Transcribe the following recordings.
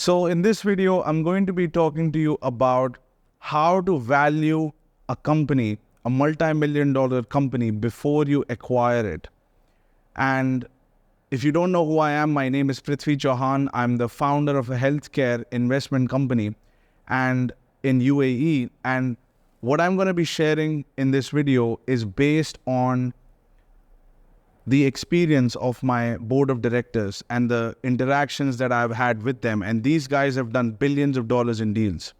So in this video, I'm going to be talking to you about how to value a company, a multi-million dollar company before you acquire it. And if you don't know who I am, my name is Prithvi Chauhan. I'm the founder of a healthcare investment company and in UAE. And what I'm going to be sharing in this video is based on the experience of my board of directors and the interactions that I've had with them. And these guys have done billions of dollars in deals.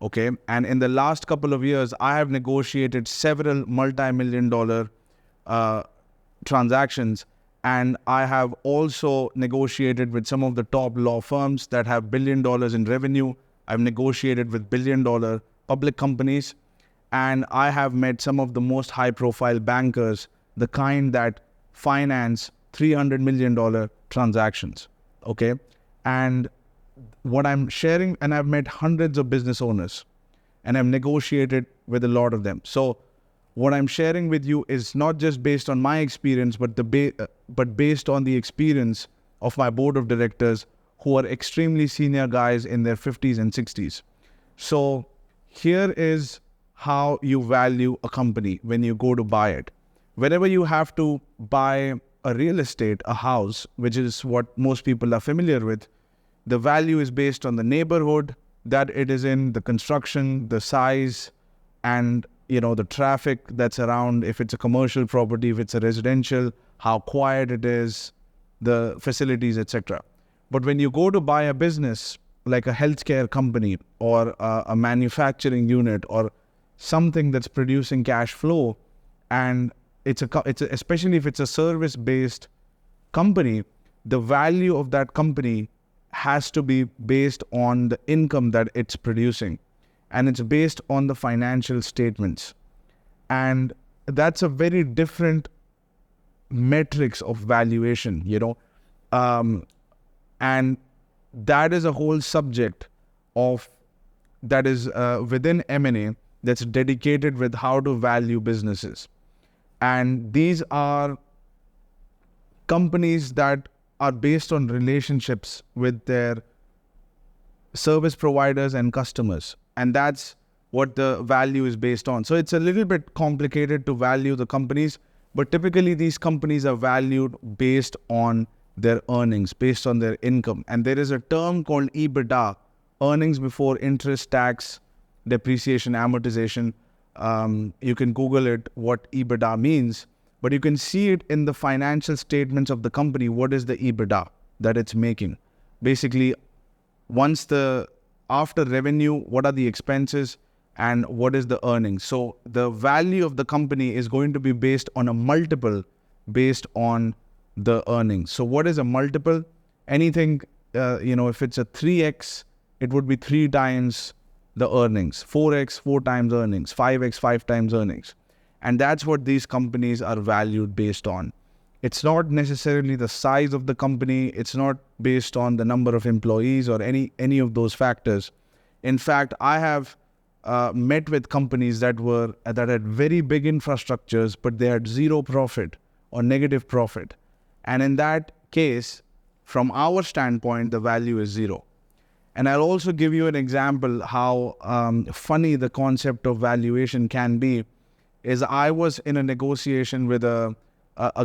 Okay. And in the last couple of years, I have negotiated several multi-million dollar transactions. And I have also negotiated with some of the top law firms that have $1 billion in revenue. I've negotiated with $1 billion public companies. And I have met some of the most high profile bankers, the kind that finance $300 million transactions. Okay. And what I'm sharing, and I've met hundreds of business owners and I've negotiated with a lot of them. So what I'm sharing with you is not just based on my experience, but based on the experience of my board of directors who are extremely senior guys in their 50s and 60s. So here is how you value a company when you go to buy it. Whenever you have to buy a real estate, a house, which is what most people are familiar with, the value is based on the neighborhood that it is in, the construction, the size, and the traffic that's around, if it's a commercial property, if it's a residential, how quiet it is, the facilities, etc. But when you go to buy a business like a healthcare company or a manufacturing unit or something that's producing cash flow, and especially if it's a service-based company, the value of that company has to be based on the income that it's producing. And it's based on the financial statements. And that's a very different metrics of valuation, and that is a whole subject that is within M&A that's dedicated with how to value businesses. And these are companies that are based on relationships with their service providers and customers. And that's what the value is based on. So it's a little bit complicated to value the companies, but typically these companies are valued based on their earnings, based on their income. And there is a term called EBITDA, earnings before interest, tax, depreciation, amortization. You can Google it, what EBITDA means, but you can see it in the financial statements of the company. What is the EBITDA that it's making? Basically, after revenue, what are the expenses and what is the earnings? So the value of the company is going to be based on a multiple based on the earnings. So what is a multiple? Anything, if it's a 3x, it would be 3 times the earnings, 4x, 4 times earnings, 5x, 5 times earnings. And that's what these companies are valued based on. It's not necessarily the size of the company. It's not based on the number of employees or any of those factors. In fact, I have met with companies that had very big infrastructures, but they had zero profit or negative profit. And in that case, from our standpoint, the value is zero. And I'll also give you an example how funny the concept of valuation can be. Is I was in a negotiation with a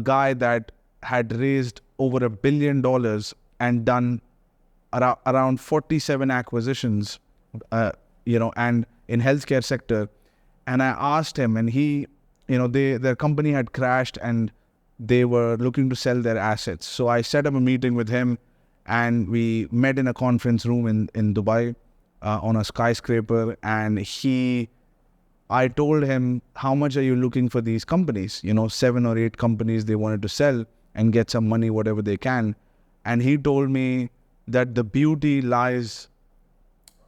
guy that had raised over $1 billion and done around 47 acquisitions, and in healthcare sector. And I asked him, and he, their company had crashed and they were looking to sell their assets. So I set up a meeting with him and we met in a conference room in Dubai on a skyscraper. And I told him, how much are you looking for these companies? 7 or 8 companies they wanted to sell and get some money, whatever they can. And he told me that the beauty lies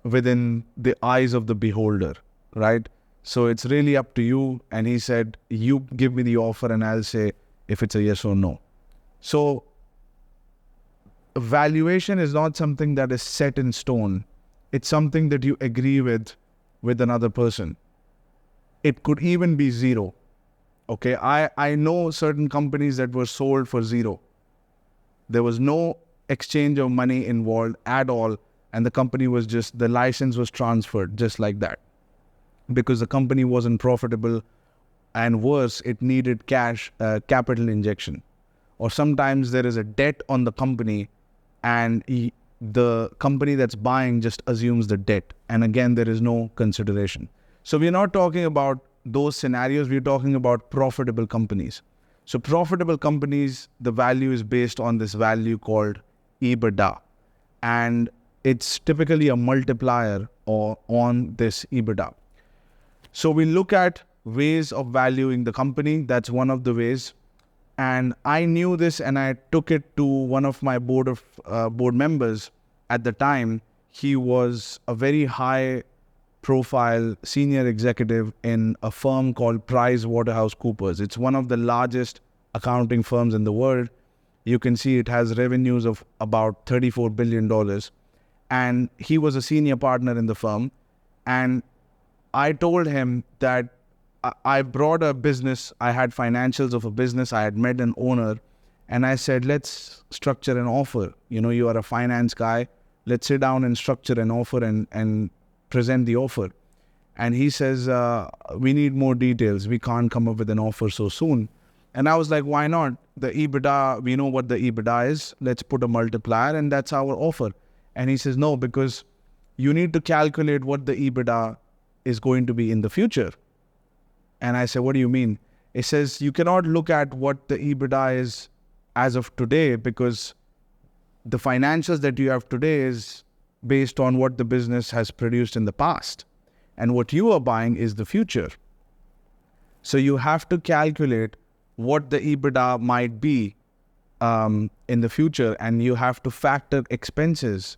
within the eyes of the beholder, right? So it's really up to you. And he said, you give me the offer and I'll say if it's a yes or no. So valuation is not something that is set in stone. It's something that you agree with another person. It could even be zero. Okay, I know certain companies that were sold for zero. There was no exchange of money involved at all. and the company was just, the license was transferred just like that, because the company wasn't profitable, and worse, it needed capital injection. Or sometimes there is a debt on the company, and the company that's buying just assumes the debt, and again there is no consideration. So we're not talking about those scenarios, we're talking about profitable companies. So profitable companies, the value is based on this value called EBITDA, and it's typically a multiplier or on this EBITDA. So we look at ways of valuing the company. That's one of the ways. And I knew this, and I took it to one of my board members at the time. He was a very high profile senior executive in a firm called PricewaterhouseCoopers. It's one of the largest accounting firms in the world. You can see it has revenues of about $34 billion. And he was a senior partner in the firm. And I told him that I brought a business, I had financials of a business, I had met an owner, and I said, let's structure an offer. You are a finance guy, let's sit down and structure an offer and present the offer. And he says, we need more details, we can't come up with an offer so soon. And I was like, why not? The EBITDA, we know what the EBITDA is, let's put a multiplier, and that's our offer. And he says, no, because you need to calculate what the EBITDA is going to be in the future. And I said, what do you mean? It says, you cannot look at what the EBITDA is as of today, because the financials that you have today is based on what the business has produced in the past. And what you are buying is the future. So you have to calculate what the EBITDA might be in the future, and you have to factor expenses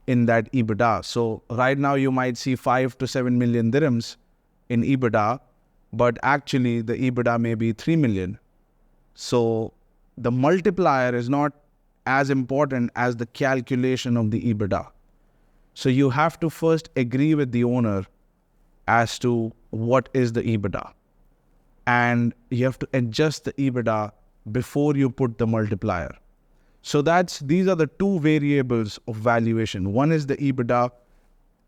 in that EBITDA. So right now you might see 5 to 7 million dirhams in EBITDA, but actually the EBITDA may be 3 million. So the multiplier is not as important as the calculation of the EBITDA. So you have to first agree with the owner as to what is the EBITDA. And you have to adjust the EBITDA before you put the multiplier. So these are the two variables of valuation. One is the EBITDA,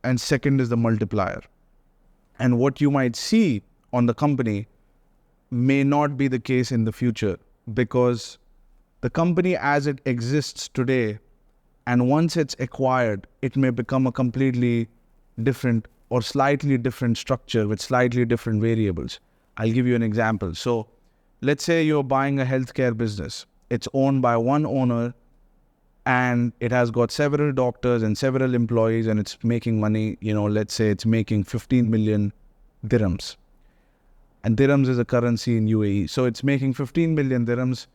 and second is the multiplier. And what you might see on the company may not be the case in the future, because the company as it exists today, and once it's acquired, it may become a completely different or slightly different structure with slightly different variables. I'll give you an example. So let's say you're buying a healthcare business. It's owned by one owner, and it has got several doctors and several employees, and it's making money. Let's say it's making 15 million dirhams. And dirhams is a currency in UAE. So it's making 15 million dirhams,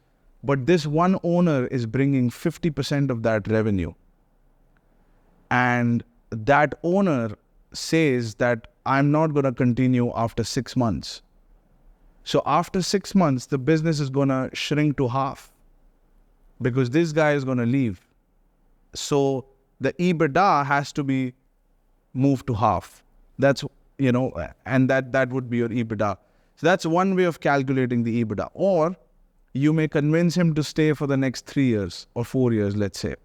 but this one owner is bringing 50% of that revenue. And that owner says that I'm not going to continue after 6 months. So after 6 months, the business is going to shrink to half, because this guy is going to leave. So the EBITDA has to be moved to half. That's, and that would be your EBITDA. So that's one way of calculating the EBITDA. Or you may convince him to stay for the next 3 years or 4 years, let's say.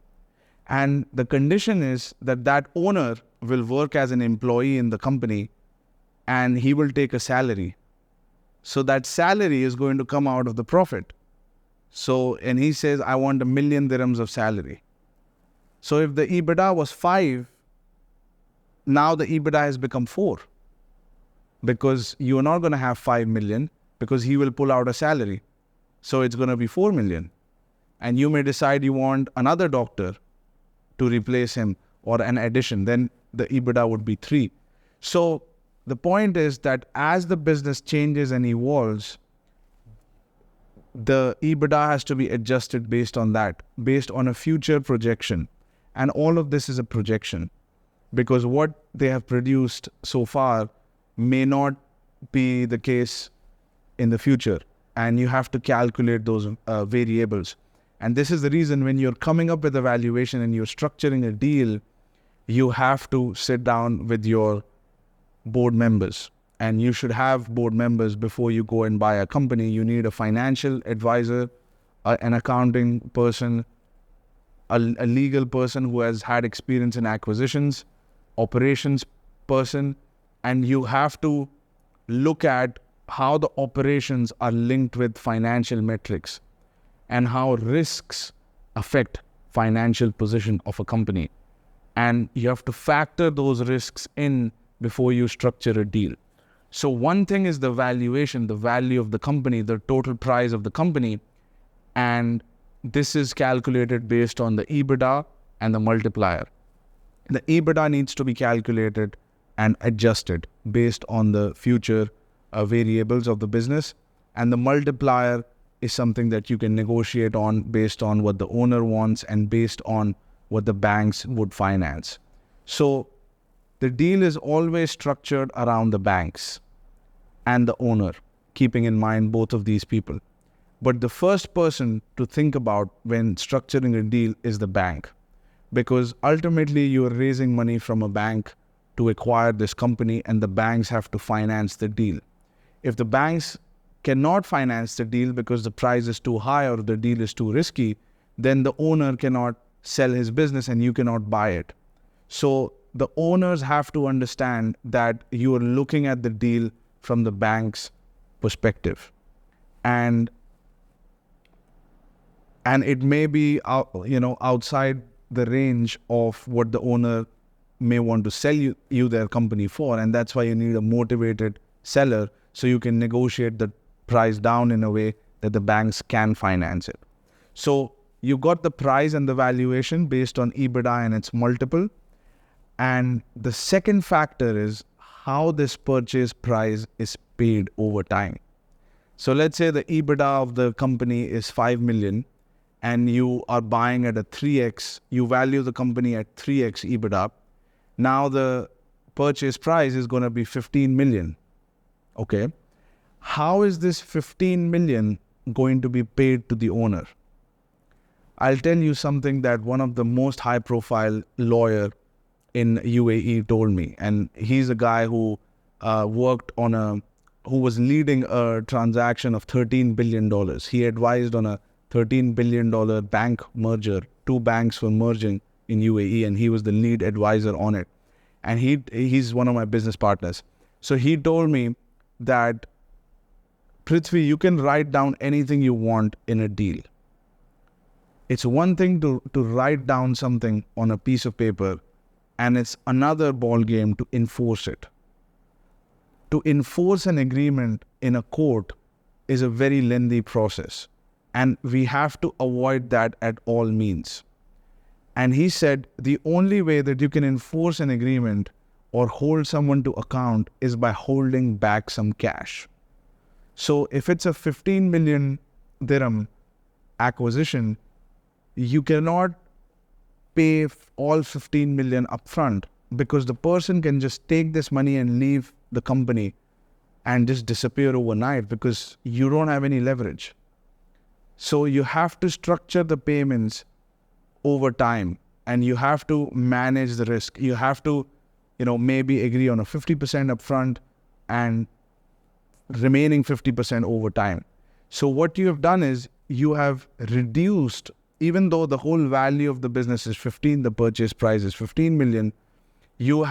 And the condition is that owner will work as an employee in the company, and he will take a salary. So that salary is going to come out of the profit. So, and he says, I want 1 million dirhams of salary. So if the EBITDA was 5, now the EBITDA has become 4. Because you are not going to have 5 million, because he will pull out a salary. So it's going to be 4 million. And you may decide you want another doctor to replace him, or an addition. Then the EBITDA would be 3. So the point is that as the business changes and evolves, the EBITDA has to be adjusted based on that, based on a future projection. And all of this is a projection, because what they have produced so far may not be the case in the future. And you have to calculate those variables. And this is the reason when you're coming up with a valuation and you're structuring a deal, you have to sit down with your board members. And you should have board members before you go and buy a company. You need a financial advisor, an accounting person, a legal person who has had experience in acquisitions, operations person, and you have to look at how the operations are linked with financial metrics and how risks affect financial position of a company. And you have to factor those risks in before you structure a deal. So one thing is the valuation, the value of the company, the total price of the company. And this is calculated based on the EBITDA and the multiplier. The EBITDA needs to be calculated and adjusted based on the future variables of the business. And the multiplier is something that you can negotiate on based on what the owner wants and based on what the banks would finance. So the deal is always structured around the banks and the owner, keeping in mind both of these people. But the first person to think about when structuring a deal is the bank, because ultimately you are raising money from a bank to acquire this company, and the banks have to finance the deal. If the banks cannot finance the deal because the price is too high or the deal is too risky, then the owner cannot sell his business and you cannot buy it. So the owners have to understand that you are looking at the deal from the bank's perspective. And it may be outside the range of what the owner may want to sell you their company for, and that's why you need a motivated seller so you can negotiate the price down in a way that the banks can finance it. So you got the price and the valuation based on EBITDA and its multiple. And the second factor is how this purchase price is paid over time. So let's say the EBITDA of the company is 5 million and you are buying at a 3x, you value the company at 3x EBITDA. Now the purchase price is going to be 15 million. Okay. How is this 15 million going to be paid to the owner? I'll tell you something that one of the most high profile lawyer in UAE told me. And he's a guy who who was leading a transaction of $13 billion. He advised on a $13 billion bank merger. Two banks were merging in UAE and he was the lead advisor on it. And he's one of my business partners. So he told me that, Prithvi, you can write down anything you want in a deal. It's one thing to write down something on a piece of paper, and it's another ball game to enforce it. To enforce an agreement in a court is a very lengthy process, and we have to avoid that at all means. And he said the only way that you can enforce an agreement or hold someone to account is by holding back some cash. So if it's a 15 million dirham acquisition, you cannot pay all 15 million upfront, because the person can just take this money and leave the company and just disappear overnight because you don't have any leverage. So you have to structure the payments over time and you have to manage the risk. You have to, maybe agree on a 50% upfront and remaining 50% over time. So what you have done is you have reduced, even though the whole value of the business is 15, the purchase price is 15 million, you're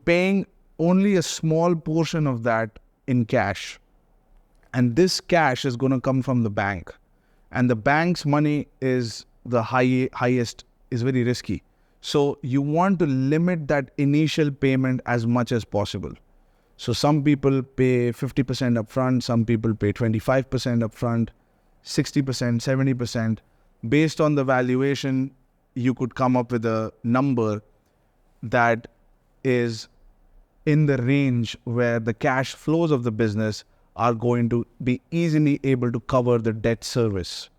paying only a small portion of that in cash. And this cash is going to come from the bank. And the bank's money is the highest, is very risky. So you want to limit that initial payment as much as possible. So some people pay 50% upfront, some people pay 25% upfront, 60%, 70%. Based on the valuation, you could come up with a number that is in the range where the cash flows of the business are going to be easily able to cover the debt service,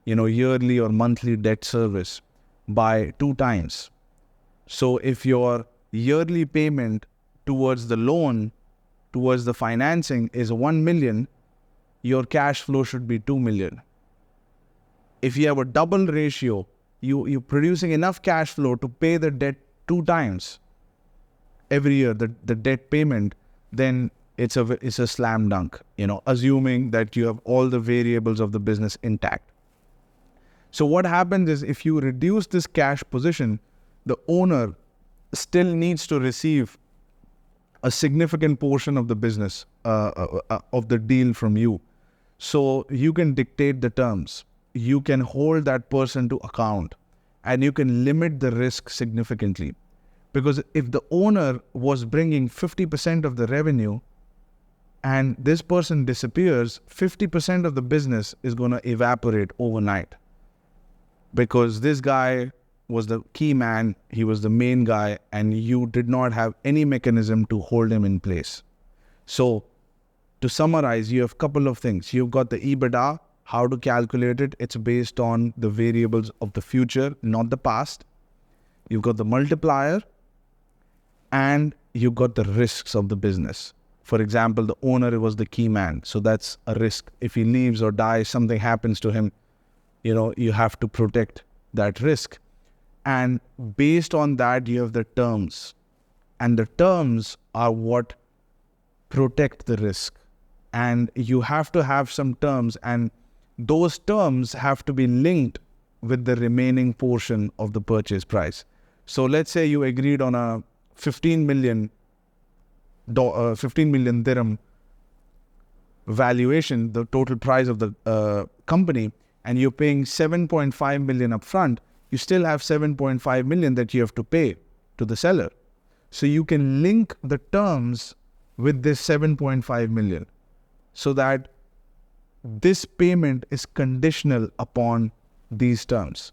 yearly or monthly debt service by 2 times. So if your yearly payment towards the loan, towards the financing is 1 million, your cash flow should be 2 million. If you have a double ratio, you're producing enough cash flow to pay the debt 2 times every year, the debt payment, then it's a slam dunk, assuming that you have all the variables of the business intact. So what happens is, if you reduce this cash position, the owner still needs to receive a significant portion of the business, of the deal from you. So you can dictate the terms, you can hold that person to account, and you can limit the risk significantly. Because if the owner was bringing 50% of the revenue and this person disappears, 50% of the business is going to evaporate overnight. Because this guy was the key man, he was the main guy, and you did not have any mechanism to hold him in place. So to summarize, you have a couple of things. You've got the EBITDA, how to calculate it. It's based on the variables of the future, not the past. You've got the multiplier, and you've got the risks of the business. For example, the owner was the key man. So that's a risk. If he leaves or dies, something happens to him, you have to protect that risk. And based on that, you have the terms. And the terms are what protect the risk. And you have to have some terms, and those terms have to be linked with the remaining portion of the purchase price. So let's say you agreed on a 15 million dirham valuation, the total price of the company, and you're paying 7.5 million upfront. You still have 7.5 million that you have to pay to the seller. So you can link the terms with this 7.5 million so that this payment is conditional upon these terms.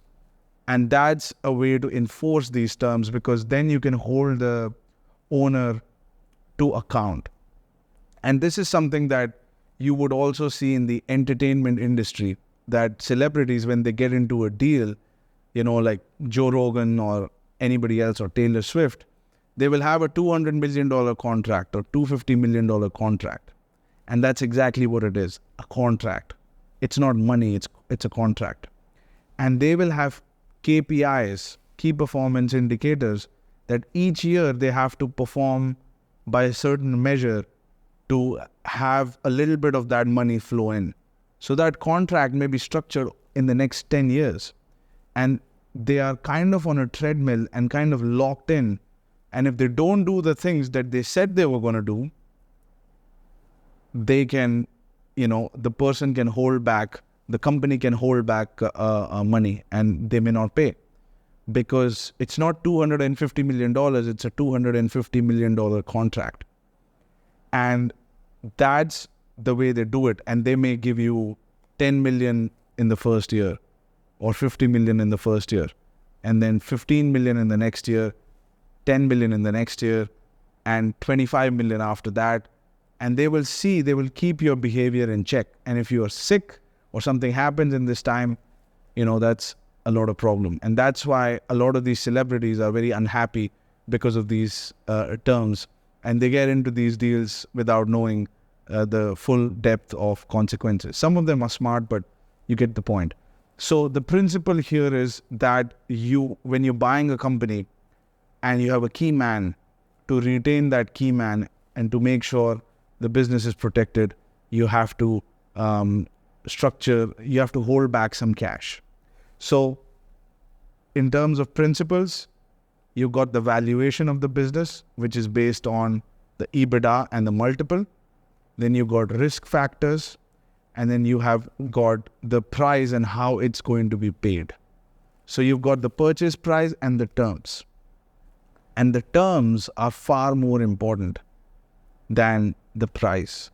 And that's a way to enforce these terms, because then you can hold the owner to account. And this is something that you would also see in the entertainment industry, that celebrities, when they get into a deal, like Joe Rogan or anybody else or Taylor Swift, they will have a $200 million contract or $250 million contract. And that's exactly what it is, a contract. It's not money, it's a contract. And they will have KPIs, key performance indicators, that each year they have to perform by a certain measure to have a little bit of that money flow in. So that contract may be structured in the next 10 years. And they are kind of on a treadmill and kind of locked in. And if they don't do the things that they said they were going to do, they can, the person can hold back, the company can hold back money, and they may not pay. Because it's not $250 million, it's a $250 million contract. And that's the way they do it. And they may give you 10 million in the first year, or 50 million in the first year, and then 15 million in the next year, 10 million in the next year, and 25 million after that. And they will keep your behavior in check. And if you are sick or something happens in this time, that's a lot of problem. And that's why a lot of these celebrities are very unhappy because of these terms. And they get into these deals without knowing the full depth of consequences. Some of them are smart, but you get the point. So the principle here is that when you're buying a company and you have a key man, to retain that key man and to make sure the business is protected, you have to you have to hold back some cash. So in terms of principles, you've got the valuation of the business, which is based on the EBITDA and the multiple. Then you've got risk factors, and then you have got the price and how it's going to be paid. So you've got the purchase price and the terms. And the terms are far more important than the price.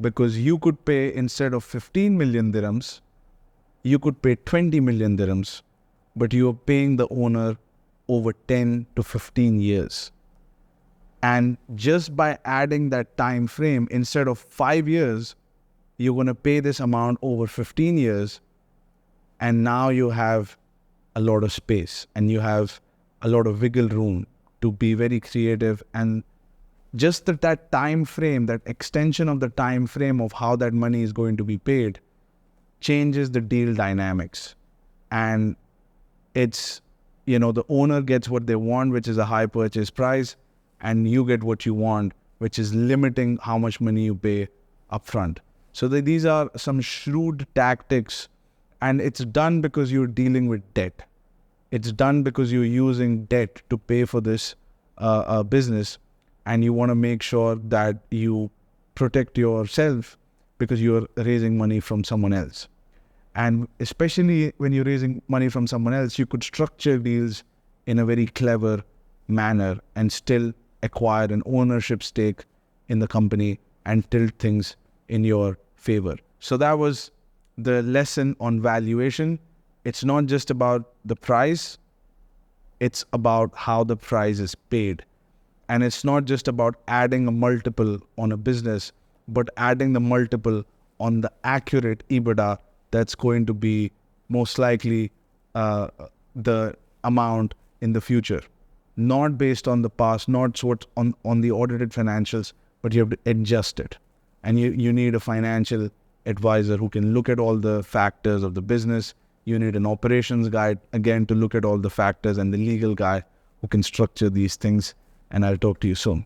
Because you could pay, instead of 15 million dirhams, you could pay 20 million dirhams, but you are paying the owner over 10 to 15 years. And just by adding that time frame, instead of 5 years, you're going to pay this amount over 15 years. And now you have a lot of space and you have a lot of wiggle room to be very creative. And just that time frame, that extension of the time frame of how that money is going to be paid, changes the deal dynamics. And it's, the owner gets what they want, which is a high purchase price, and you get what you want, which is limiting how much money you pay upfront. So these are some shrewd tactics And it's done because you're dealing with debt. It's done because you're using debt to pay for this business, and you want to make sure that you protect yourself because you're raising money from someone else. And especially when you're raising money from someone else, you could structure deals in a very clever manner and still acquire an ownership stake in the company and tilt things in your favor. So that was the lesson on valuation. It's not just about the price, it's about how the price is paid. And it's not just about adding a multiple on a business, but adding the multiple on the accurate EBITDA that's going to be most likely the amount in the future. Not based on the past, not sort on the audited financials, but you have to adjust it. And you need a financial advisor who can look at all the factors of the business. You need an operations guy, again, to look at all the factors, and the legal guy who can structure these things. And I'll talk to you soon.